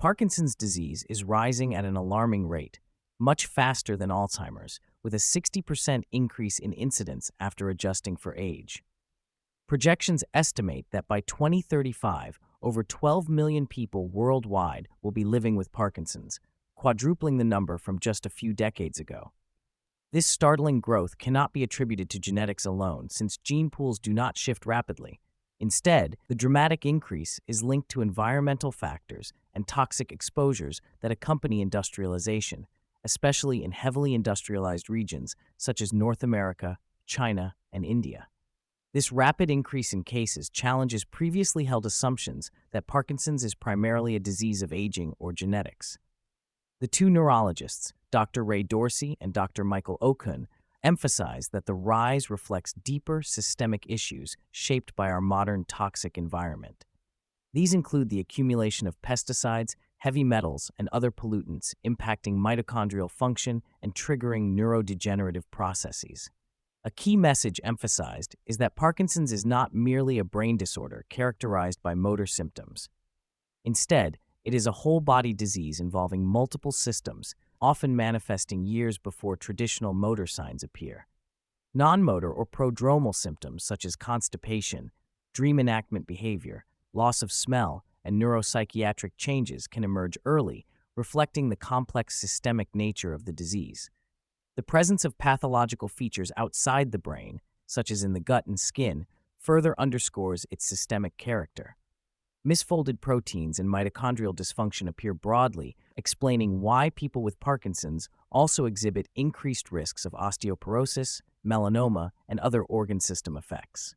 Parkinson's disease is rising at an alarming rate, much faster than Alzheimer's, with a 60% increase in incidence after adjusting for age. Projections estimate that by 2035, over 12 million people worldwide will be living with Parkinson's, quadrupling the number from just a few decades ago. This startling growth cannot be attributed to genetics alone, since gene pools do not shift rapidly. Instead, the dramatic increase is linked to environmental factors and toxic exposures that accompany industrialization, especially in heavily industrialized regions such as North America, China, and India. This rapid increase in cases challenges previously held assumptions that Parkinson's is primarily a disease of aging or genetics. The two neurologists, Dr. Ray Dorsey and Dr. Michael Okun, emphasize that the rise reflects deeper systemic issues shaped by our modern toxic environment. These include the accumulation of pesticides, heavy metals, and other pollutants impacting mitochondrial function and triggering neurodegenerative processes. A key message emphasized is that Parkinson's is not merely a brain disorder characterized by motor symptoms. Instead, it is a whole-body disease involving multiple systems, often manifesting years before traditional motor signs appear. Non-motor or prodromal symptoms such as constipation, dream enactment behavior, loss of smell, and neuropsychiatric changes can emerge early, reflecting the complex systemic nature of the disease. The presence of pathological features outside the brain, such as in the gut and skin, further underscores its systemic character. Misfolded proteins and mitochondrial dysfunction appear broadly, explaining why people with Parkinson's also exhibit increased risks of osteoporosis, melanoma, and other organ system effects.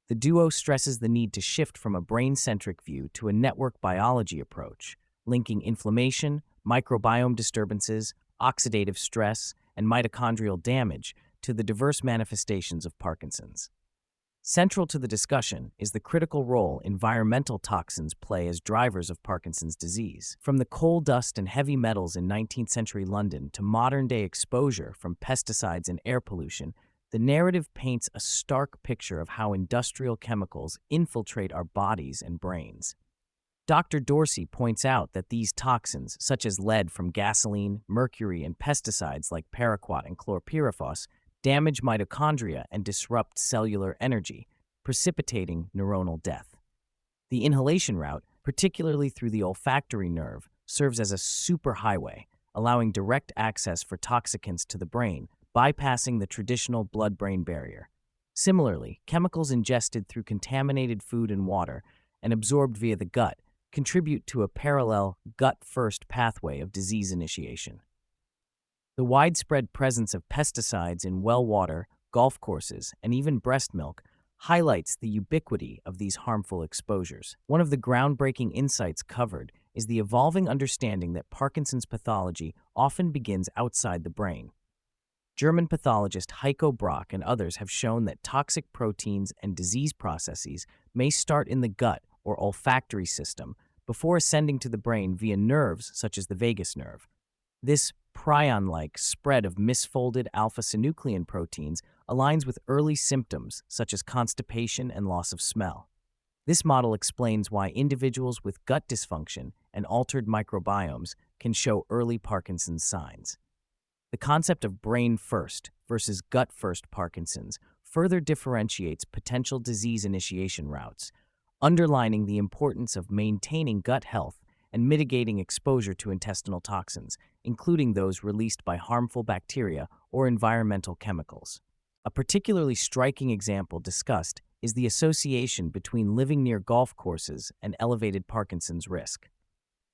The duo stresses the need to shift from a brain-centric view to a network biology approach, linking inflammation, microbiome disturbances, oxidative stress, and mitochondrial damage to the diverse manifestations of Parkinson's. Central to the discussion is the critical role environmental toxins play as drivers of Parkinson's disease. From the coal dust and heavy metals in 19th century London to modern-day exposure from pesticides and air pollution, the narrative paints a stark picture of how industrial chemicals infiltrate our bodies and brains. Dr. Dorsey points out that these toxins, such as lead from gasoline, mercury, and pesticides like paraquat and chlorpyrifos, damage mitochondria and disrupt cellular energy, precipitating neuronal death. The inhalation route, particularly through the olfactory nerve, serves as a superhighway, allowing direct access for toxicants to the brain, bypassing the traditional blood-brain barrier. Similarly, chemicals ingested through contaminated food and water and absorbed via the gut contribute to a parallel gut-first pathway of disease initiation. The widespread presence of pesticides in well water, golf courses, and even breast milk highlights the ubiquity of these harmful exposures. One of the groundbreaking insights covered is the evolving understanding that Parkinson's pathology often begins outside the brain. German pathologist Heiko Brack and others have shown that toxic proteins and disease processes may start in the gut or olfactory system before ascending to the brain via nerves such as the vagus nerve. This prion-like spread of misfolded alpha-synuclein proteins aligns with early symptoms such as constipation and loss of smell. This model explains why individuals with gut dysfunction and altered microbiomes can show early Parkinson's signs. The concept of brain-first versus gut-first Parkinson's further differentiates potential disease initiation routes, underlining the importance of maintaining gut health and mitigating exposure to intestinal toxins, including those released by harmful bacteria or environmental chemicals. A particularly striking example discussed is the association between living near golf courses and elevated Parkinson's risk.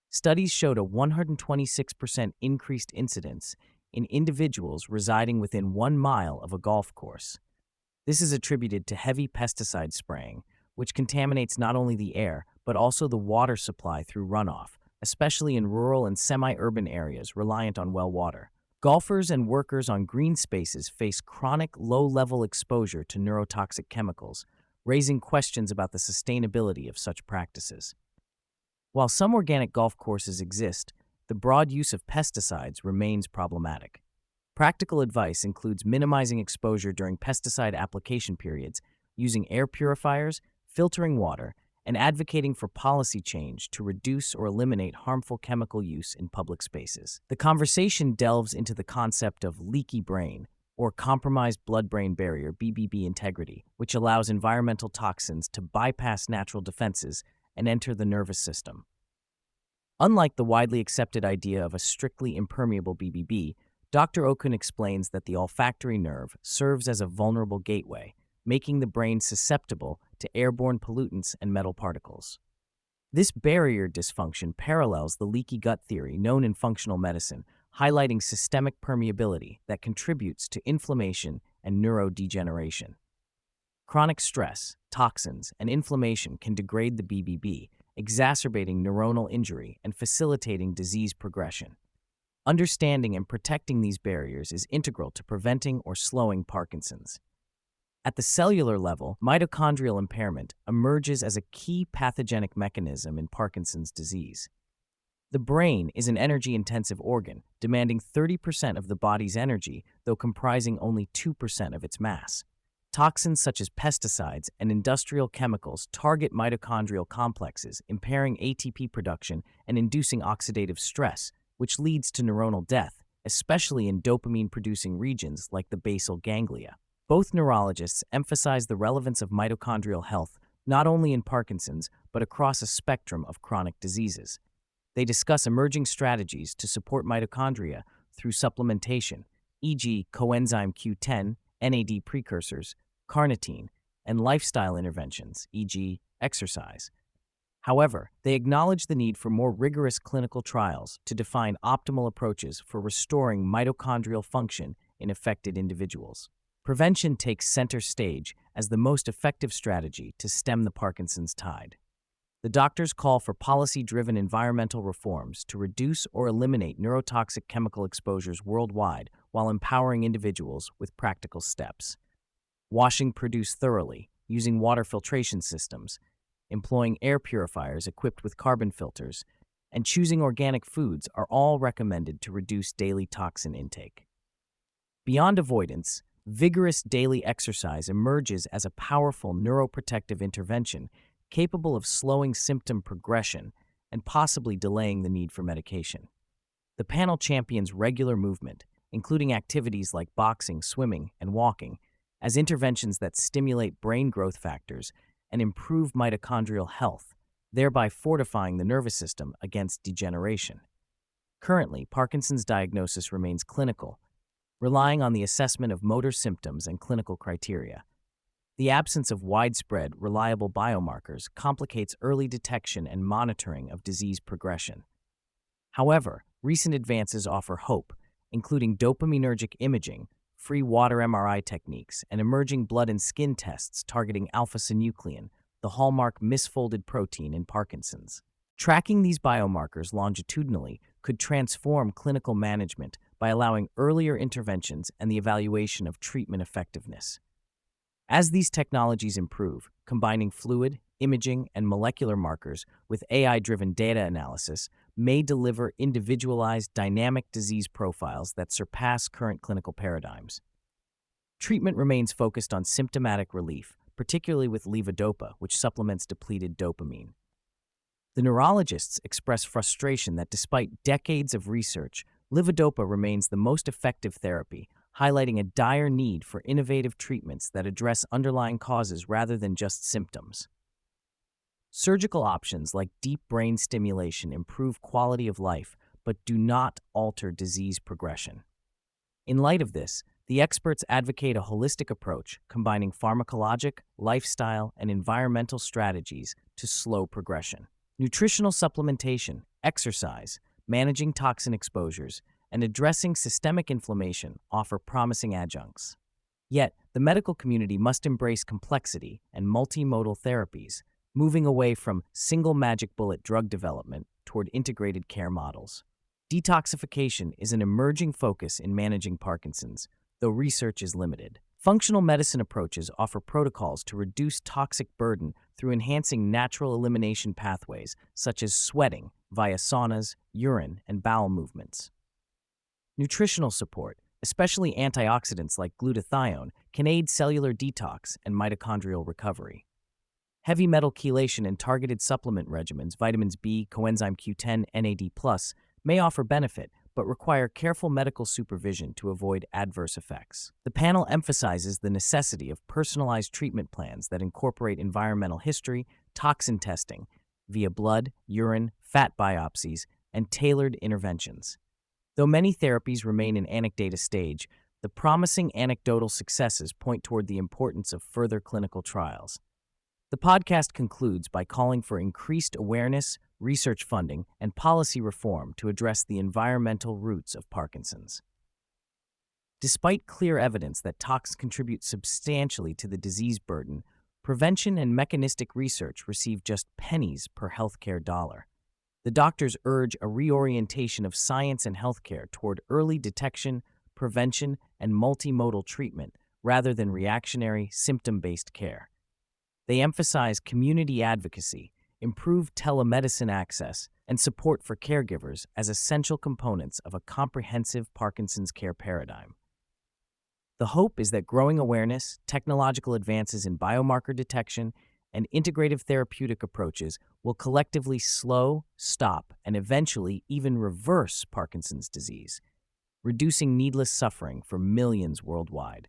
Studies showed a 126% increased incidence in individuals residing within 1 mile of a golf course. This is attributed to heavy pesticide spraying, which contaminates not only the air, but also the water supply through runoff, especially in rural and semi-urban areas reliant on well water. Golfers and workers on green spaces face chronic low-level exposure to neurotoxic chemicals, raising questions about the sustainability of such practices. While some organic golf courses exist, the broad use of pesticides remains problematic. Practical advice includes minimizing exposure during pesticide application periods, using air purifiers, filtering water, and advocating for policy change to reduce or eliminate harmful chemical use in public spaces. The conversation delves into the concept of leaky brain, or compromised blood-brain barrier (BBB) integrity, which allows environmental toxins to bypass natural defenses and enter the nervous system. Unlike the widely accepted idea of a strictly impermeable BBB, Dr. Okun explains that the olfactory nerve serves as a vulnerable gateway, making the brain susceptible to airborne pollutants and metal particles. This barrier dysfunction parallels the leaky gut theory known in functional medicine, highlighting systemic permeability that contributes to inflammation and neurodegeneration. Chronic stress, toxins, and inflammation can degrade the BBB, exacerbating neuronal injury and facilitating disease progression. Understanding and protecting these barriers is integral to preventing or slowing Parkinson's. At the cellular level, mitochondrial impairment emerges as a key pathogenic mechanism in Parkinson's disease. The brain is an energy-intensive organ, demanding 30% of the body's energy, though comprising only 2% of its mass. Toxins such as pesticides and industrial chemicals target mitochondrial complexes, impairing ATP production and inducing oxidative stress, which leads to neuronal death, especially in dopamine-producing regions like the basal ganglia. Both neurologists emphasize the relevance of mitochondrial health not only in Parkinson's, but across a spectrum of chronic diseases. They discuss emerging strategies to support mitochondria through supplementation, e.g. coenzyme Q10, NAD precursors, carnitine, and lifestyle interventions, e.g. exercise. However, they acknowledge the need for more rigorous clinical trials to define optimal approaches for restoring mitochondrial function in affected individuals. Prevention takes center stage as the most effective strategy to stem the Parkinson's tide. The doctors call for policy-driven environmental reforms to reduce or eliminate neurotoxic chemical exposures worldwide while empowering individuals with practical steps. Washing produce thoroughly, using water filtration systems, employing air purifiers equipped with carbon filters, and choosing organic foods are all recommended to reduce daily toxin intake. Beyond avoidance, vigorous daily exercise emerges as a powerful neuroprotective intervention capable of slowing symptom progression and possibly delaying the need for medication. The panel champions regular movement, including activities like boxing, swimming, and walking, as interventions that stimulate brain growth factors and improve mitochondrial health, thereby fortifying the nervous system against degeneration. Currently, Parkinson's diagnosis remains clinical, relying on the assessment of motor symptoms and clinical criteria. The absence of widespread, reliable biomarkers complicates early detection and monitoring of disease progression. However, recent advances offer hope, including dopaminergic imaging, free water MRI techniques, and emerging blood and skin tests targeting alpha-synuclein, the hallmark misfolded protein in Parkinson's. Tracking these biomarkers longitudinally could transform clinical management by allowing earlier interventions and the evaluation of treatment effectiveness. As these technologies improve, combining fluid, imaging, and molecular markers with AI-driven data analysis may deliver individualized, dynamic disease profiles that surpass current clinical paradigms. Treatment remains focused on symptomatic relief, particularly with levodopa, which supplements depleted dopamine. The neurologists express frustration that despite decades of research, levodopa remains the most effective therapy, highlighting a dire need for innovative treatments that address underlying causes rather than just symptoms. Surgical options like deep brain stimulation improve quality of life but do not alter disease progression. In light of this, the experts advocate a holistic approach combining pharmacologic, lifestyle, and environmental strategies to slow progression. Nutritional supplementation, exercise, managing toxin exposures, and addressing systemic inflammation offer promising adjuncts. Yet, the medical community must embrace complexity and multimodal therapies, moving away from single magic bullet drug development toward integrated care models. Detoxification is an emerging focus in managing Parkinson's, though research is limited. Functional medicine approaches offer protocols to reduce toxic burden through enhancing natural elimination pathways, such as sweating via saunas, urine, and bowel movements. Nutritional support, especially antioxidants like glutathione, can aid cellular detox and mitochondrial recovery. Heavy metal chelation and targeted supplement regimens, vitamins B, coenzyme Q10, NAD+, may offer benefit, but require careful medical supervision to avoid adverse effects. The panel emphasizes the necessity of personalized treatment plans that incorporate environmental history, toxin testing, via blood, urine, fat biopsies, and tailored interventions. Though many therapies remain in anecdata stage, the promising anecdotal successes point toward the importance of further clinical trials. The podcast concludes by calling for increased awareness, research funding, and policy reform to address the environmental roots of Parkinson's. Despite clear evidence that toxins contribute substantially to the disease burden, prevention and mechanistic research receive just pennies per healthcare dollar. The doctors urge a reorientation of science and healthcare toward early detection, prevention, and multimodal treatment rather than reactionary, symptom-based care. They emphasize community advocacy, improved telemedicine access, and support for caregivers as essential components of a comprehensive Parkinson's care paradigm. The hope is that growing awareness, technological advances in biomarker detection, and integrative therapeutic approaches will collectively slow, stop, and eventually even reverse Parkinson's disease, reducing needless suffering for millions worldwide.